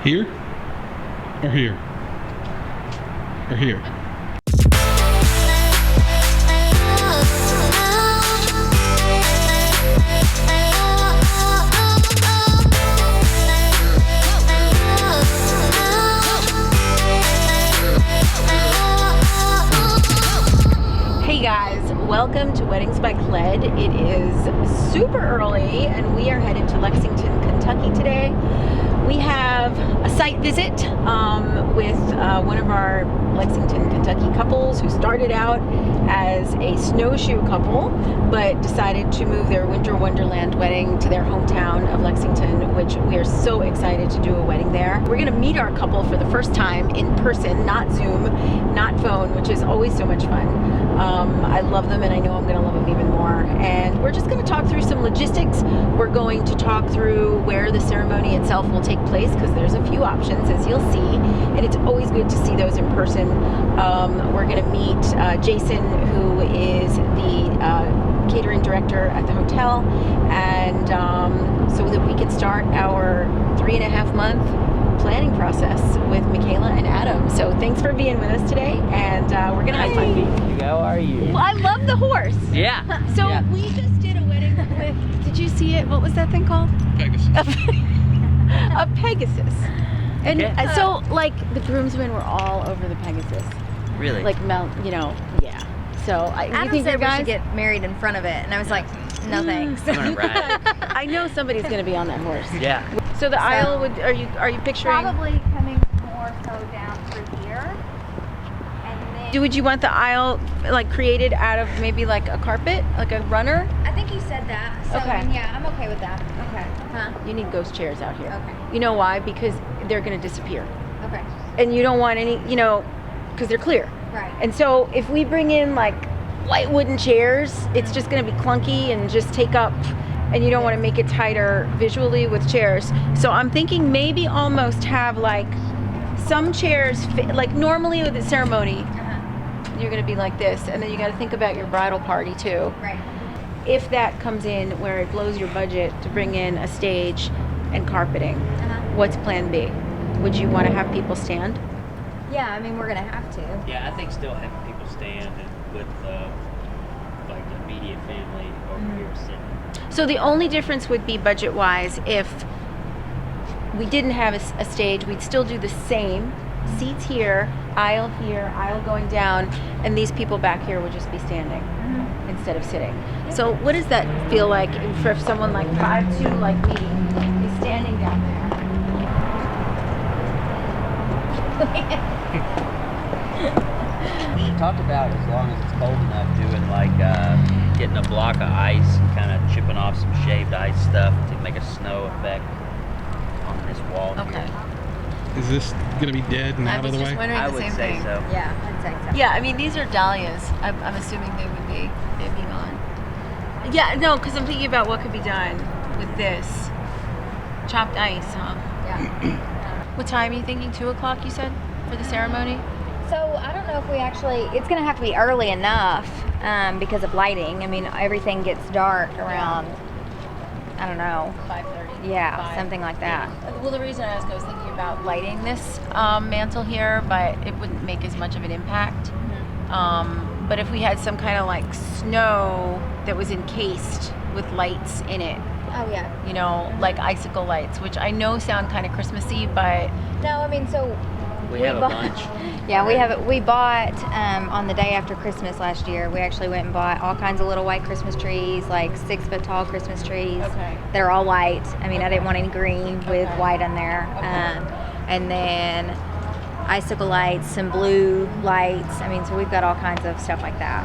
Here? Or here? Or here? Hey guys, welcome to Weddings by Cled. It is super early and we are headed to Lexington, Kentucky today. We have a site visit with one of our Lexington, Kentucky couples who started out as a snowshoe couple but decided to move their winter wonderland wedding to their hometown of Lexington, which we are so excited to do a wedding there. We're going to meet our couple for the first time in person, not Zoom, not phone, which is always so much fun. I love them and I know I'm going to love them even more. And we're just going to talk through some logistics. We're going to talk through where the ceremony itself will take place because there's a few options, as you'll see, and it's always good to see those in person. We're going to meet Jason, who is the catering director at the hotel, and so that we can start our 3.5 month planning process with Michaela and Adam. So thanks for being with us today, and we're gonna have fun. How are you? Well, I love the horse. Yeah. So yeah. we just did a wedding with, did you see it? What was that thing called? Pegasus. A Pegasus. And Okay. so like the groomsmen were all over the Pegasus. Really? Like you know, yeah. So you Adam think said you we guys should get married in front of it, and I was like, no thanks. I'm gonna ride. I know somebody's gonna be on that horse. Yeah. So the aisle would, are you picturing? Probably coming more so down through here, and then. Would you want the aisle like created out of maybe like a carpet, like a runner? I think you said that. So Okay. I mean, yeah, I'm okay with that. Okay. Huh? You need ghost chairs out here. Okay. You know why? Because they're gonna disappear. Okay. And you don't want any, you know, because they're clear. Right. And so if we bring in like light wooden chairs, it's just going to be clunky and just take up, and you don't want to make it tighter visually with chairs. So I'm thinking maybe almost have like some chairs like normally with a ceremony, you're going to be like this, and then you got to think about your bridal party too. Right. If that comes in where it blows your budget to bring in a stage and carpeting, what's plan B? Would you want to have people stand? Yeah, I mean, we're gonna have to. Yeah, I think still having people stand and with like the immediate family over here sitting. So the only difference would be budget-wise. If we didn't have a stage, we'd still do the same. Seats here, aisle going down, and these people back here would just be standing instead of sitting. So what does that feel like for someone like 5'2" like me is standing down there? She talked about as long as it's cold enough doing like getting a block of ice and kind of chipping off some shaved ice stuff to make a snow effect on this wall Okay. here. Is this gonna be dead and out of the way? I would say so. Yeah, I'd say so. Yeah, I mean, these are dahlias. I'm assuming they'd be on. Yeah, no, because I'm thinking about what could be done with this. Chopped ice, huh? Yeah. What time are you thinking? 2 o'clock, you said, for the ceremony? So I don't know if we actually. It's gonna have to be early enough because of lighting. I mean, everything gets dark around. I don't know. 5:30. Yeah, something like that. Well, the reason I was thinking about lighting this mantle here, but it wouldn't make as much of an impact. But if we had some kind of like snow that was encased with lights in it, Oh yeah. you know, like icicle lights, which I know sound kind of Christmassy, but No, I mean, so We have a bunch. Yeah, we bought on the day after Christmas last year. We actually went and bought all kinds of little white Christmas trees, like 6-foot tall Christmas trees. Okay. They're all white. I mean, I didn't want any green with Okay. white on there. Okay. And then icicle lights, some blue lights. I mean, so we've got all kinds of stuff like that.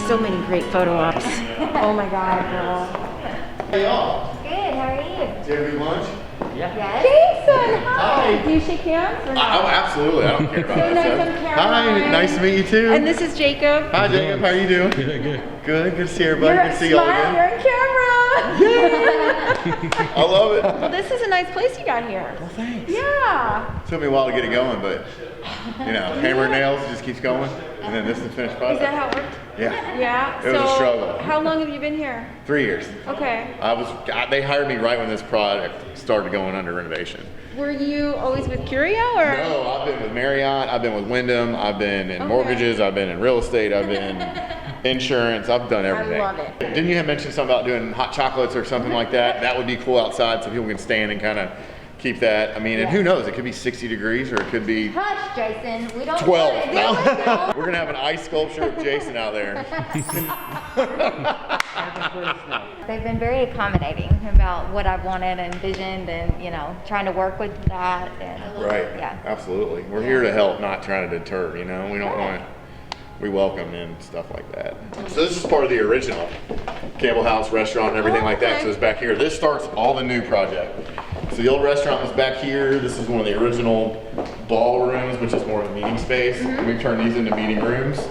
so many great photo ops. Oh my God, girl. Hey y'all. Good, how are you? Did you have a good lunch? Yeah. Yes. Jason, hi. Hi. Do you shake hands or not? Oh, absolutely. I don't care about So that nice stuff. on camera. Hi, nice to meet you too. And this is Jacob. Hi Jacob, how are you doing? Good, good. Good to see everybody. You're Good to see y'all smile, again. you're on camera. I love it. Well, this is a nice place you got here. Well, thanks. Yeah. Took me a while to get it going, but you know, hammer and nails just keeps going, and then this is the finished product. Is that how it worked? Yeah. Yeah. It was a struggle. How long have you been here? 3 years. Okay. They hired me right when this product started going under renovation. Were you always with Curio or? No, I've been with Marriott, I've been with Wyndham, I've been in mortgages, I've been in real estate, I've been insurance, I've done everything. I love it. Didn't you have mentioned something about doing hot chocolates or something like that? That would be cool outside so people can stand and kind of keep that. I mean, and who knows, it could be 60 degrees or it could be Hush, Jason. We don't 12. No. We're gonna have an ice sculpture of Jason out there. They've been very accommodating about what I've wanted and envisioned, and trying to work with that. And, Right. Yeah. Absolutely. We're here to help, not trying to deter. We don't want. We welcome in stuff like that. So this is part of the original Campbell House restaurant and everything like that. So it's back here. This starts all the new project. So the old restaurant was back here. This is one of the original ballrooms, which is more of a meeting space. We've turned these into meeting rooms.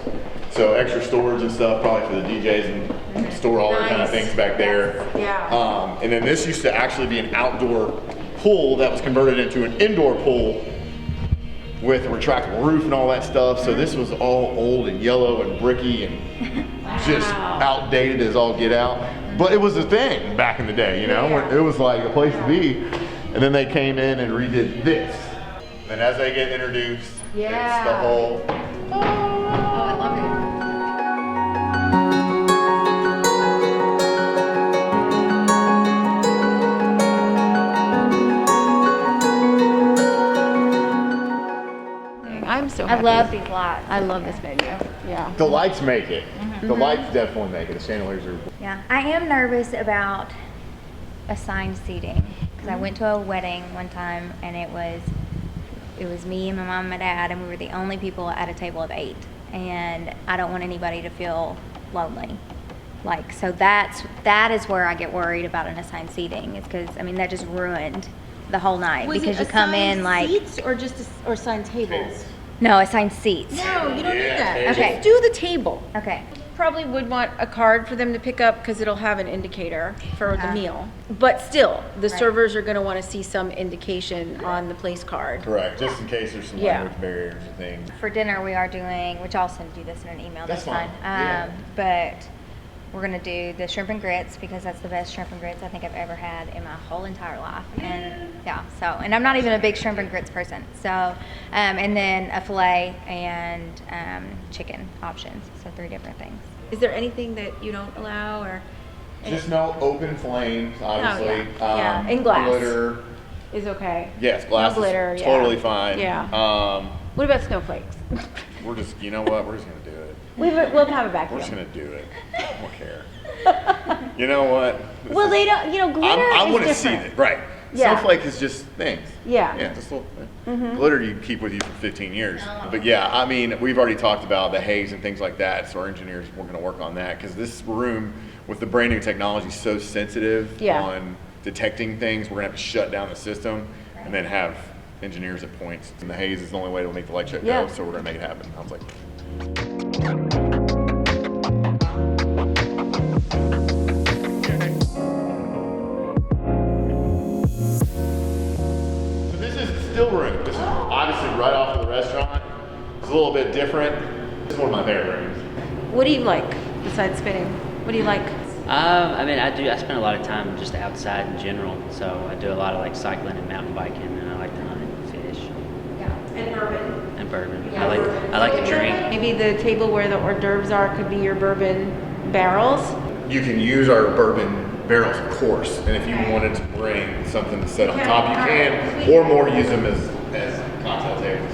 So extra storage and stuff, probably for the DJs and store all their kind of things back there. Yeah. And then this used to actually be an outdoor pool that was converted into an indoor pool with a retractable roof and all that stuff. So this was all old and yellow and bricky and just outdated as all get out. But it was a thing back in the day, when it was like a place to be. And then they came in and redid this. And as they get introduced, it's the whole. Oh, I love it. I'm so I happy. love these lights. I love this venue. Yeah. The lights make it. The lights definitely make it. The chandeliers are. Yeah, I am nervous about assigned seating because I went to a wedding one time and it was me and my mom and my dad, and we were the only people at a table of 8, and I don't want anybody to feel lonely. So that is where I get worried about an assigned seating, is because that just ruined the whole night because you come in like seats or just or assigned tables. no assigned seats. No, you don't need that. tables. Okay. Just do the table. Okay. Probably would want a card for them to pick up because it'll have an indicator for the Uh-huh. meal. But still, the Right. servers are going to want to see some indication on the place card. Correct, just in case there's some Yeah. language barriers and things. For dinner, we are doing, which I'll send you this in an email. That's That's fine. fine. But we're gonna do the shrimp and grits because that's the best shrimp and grits I think I've ever had in my whole entire life. And and I'm not even a big shrimp and grits person. So, and then a fillet and chicken options. So 3 different things. Is there anything that you don't allow or Just no open flames, obviously. yeah. And glass. Glitter. is okay? Yes, glass No glitter, is yeah. totally fine. Yeah. What about snowflakes? We're just, you know what? We're just gonna do it. We'll have it back We're just here. gonna do it. I don't care. You know what? Well, they don't. Glitter I is want to see different. it. Right. Yeah. Snowflake is just things. Yeah. Yeah, just little glitter you keep with you for 15 years. But yeah, we've already talked about the haze and things like that, so our engineers we're going to work on that because this room with the brand new technology is so sensitive on detecting things. We're going to have to shut down the system and then have engineers at points. And the haze is the only way to make the light shut go, so we're going to make it happen. I was like. Still room. This is obviously right off of the restaurant. It's a little bit different. It's one of my favorite rooms. What do you like besides spinning? What do you like? I spend a lot of time just outside in general. So I do a lot of cycling and mountain biking, and I like to hunt and fish. Yeah. And bourbon. And bourbon. I like to drink. Maybe the table where the hors d'oeuvres are could be your bourbon barrels. You can use our bourbon barrels, of course, and if you wanted to bring something to set on top, you can, or more use them as cocktail tables.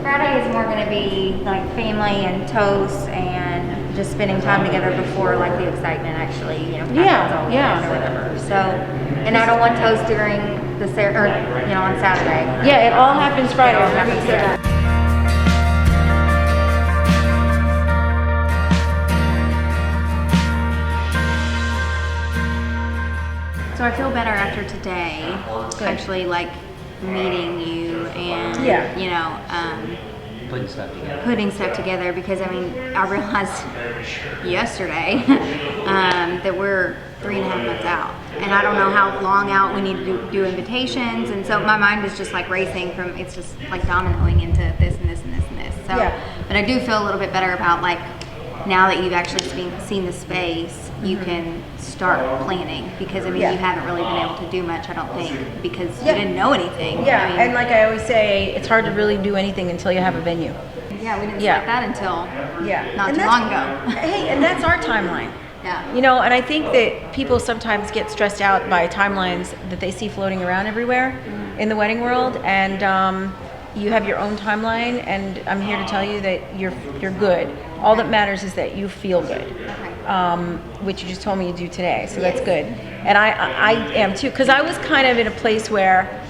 Friday is more going to be family and toast and just spending time together before the excitement actually, happens all weekend or whatever. So, and I don't want toast during the on Saturday. Yeah, it all happens Friday. It all happens Friday. So I feel better after today, actually meeting you and Putting stuff together. putting stuff together, because I mean, I realized yesterday that we're 3.5 months out, and I don't know how long out we need to do invitations, and so my mind is just like racing from, it's just like dominoing into this and this and this and this. So, but I do feel a little bit better about, like, now that you've actually seen the space, you can start planning, because I mean, you haven't really been able to do much, I don't think, because you didn't know anything. Yeah, I mean, and like I always say, it's hard to really do anything until you have a venue. yeah, we didn't start that until not And too that's- long ago. Hey, and that's our timeline. Yeah. You know, and I think that people sometimes get stressed out by timelines that they see floating around everywhere in the wedding world, and you have your own timeline, and I'm here to tell you that you're good. All that matters is that you feel good, which you just told me you do today, so that's good. And I am too, because I was kind of in a place where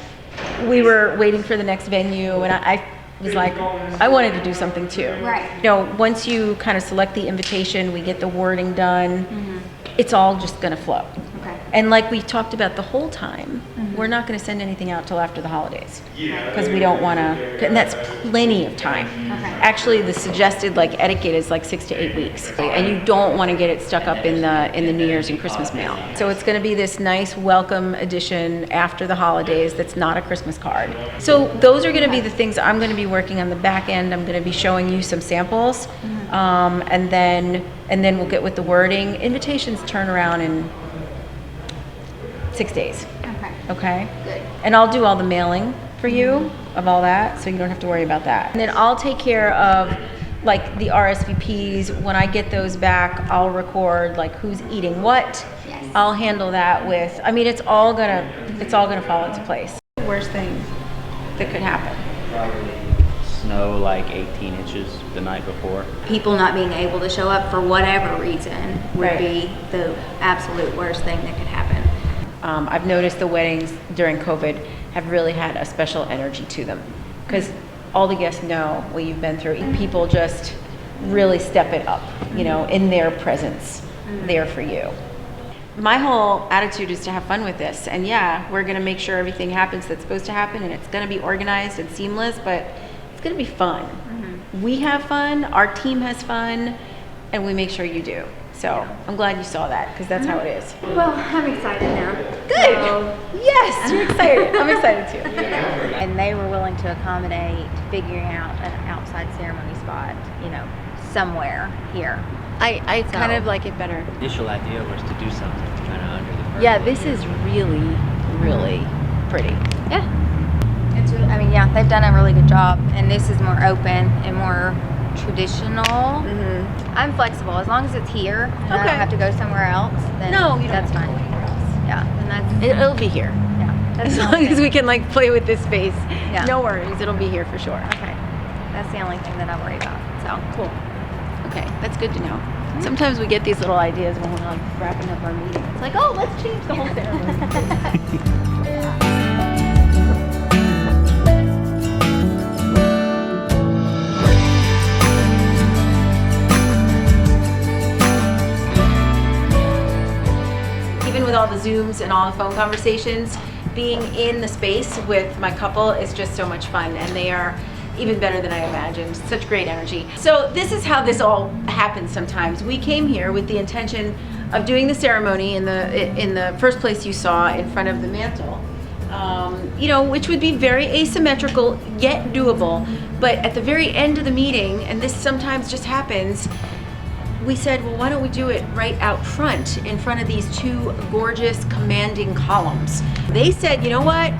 we were waiting for the next venue, and I was like, I wanted to do something too. Right. You know, once you kind of select the invitation, we get the wording done, it's all just gonna flow. Okay. And like we talked about the whole time, we're not gonna send anything out till after the holidays. Because we don't wanna, and that's plenty of time. Okay. Actually, the suggested like etiquette is like 6 to 8 weeks. And you don't wanna get it stuck up in the New Year's and Christmas mail. So it's gonna be this nice welcome edition after the holidays that's not a Christmas card. So those are gonna be the things I'm gonna be working on the back end. I'm gonna be showing you some samples. And then we'll get with the wording. Invitations turn around in 6 days. Okay. Okay? Good. And I'll do all the mailing for you of all that, so you don't have to worry about that. And then I'll take care of like the RSVPs. When I get those back, I'll record like who's eating what. Yes. I'll handle that with, I mean, it's all gonna fall into place. The worst thing that could happen. Probably snow like 18 inches the night before. People not being able to show up for whatever reason would Right. be the absolute worst thing that could happen. I've noticed the weddings during COVID have really had a special energy to them, because all the guests know what you've been through. People just really step it up, you know, in their presence, there for you. My whole attitude is to have fun with this, and yeah, we're gonna make sure everything happens that's supposed to happen, and it's gonna be organized and seamless, but it's gonna be fun. We have fun, our team has fun, and we make sure you do. So I'm glad you saw that, because that's how it is. Well, I'm excited now. Good. So, Yes, you're excited. I'm excited too. and they were willing to accommodate figuring out an outside ceremony spot, you know, somewhere here. I kind So- of like it better. Initial idea was to do something kind of under the Yeah, pergola this here. is really, really pretty. Yeah. It's really, I mean, yeah, they've done a really good job, and this is more open and more traditional. I'm flexible as long as it's here and I Okay. don't have to go somewhere else. Then No, you don't that's have to fine. go anywhere else. Yeah, and that's It'll be here. yeah. That's As the long only as thing. we can like play with this space. Yeah. No worries, it'll be here for sure. Okay, that's the only thing that I worry about. So Cool. Okay, that's good to know. Sometimes we get these little ideas when we're like wrapping up our meeting. It's like, oh, let's change the whole ceremony. Even with all the Zooms and all the phone conversations, being in the space with my couple is just so much fun, and they are even better than I imagined. Such great energy. So this is how this all happens sometimes. We came here with the intention of doing the ceremony in the first place you saw in front of the mantle, you know, which would be very asymmetrical yet doable. But at the very end of the meeting, and this sometimes just happens, we said, well, why don't we do it right out front in front of these two gorgeous commanding columns? They said, you know what?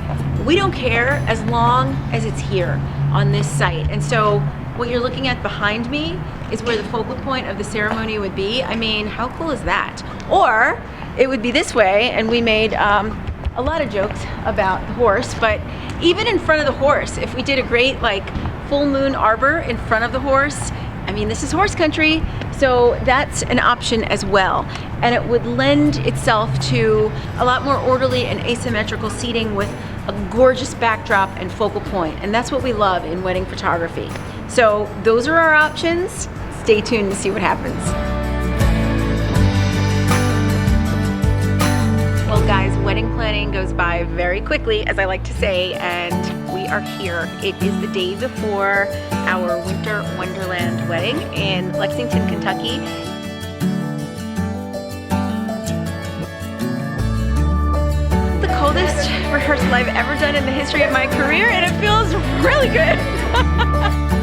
We don't care as long as it's here on this site. And so what you're looking at behind me is where the focal point of the ceremony would be. I mean, how cool is that? Or it would be this way, and we made a lot of jokes about the horse, but even in front of the horse, if we did a great like full moon arbor in front of the horse, I mean, this is horse country, so that's an option as well. And it would lend itself to a lot more orderly and asymmetrical seating with a gorgeous backdrop and focal point. And that's what we love in wedding photography. So those are our options. Stay tuned to see what happens. Well guys, wedding planning goes by very quickly, as I like to say, and we are here. It is the day before our Winter Wonderland wedding in Lexington, Kentucky. The coldest rehearsal I've ever done in the history of my career, and it feels really good.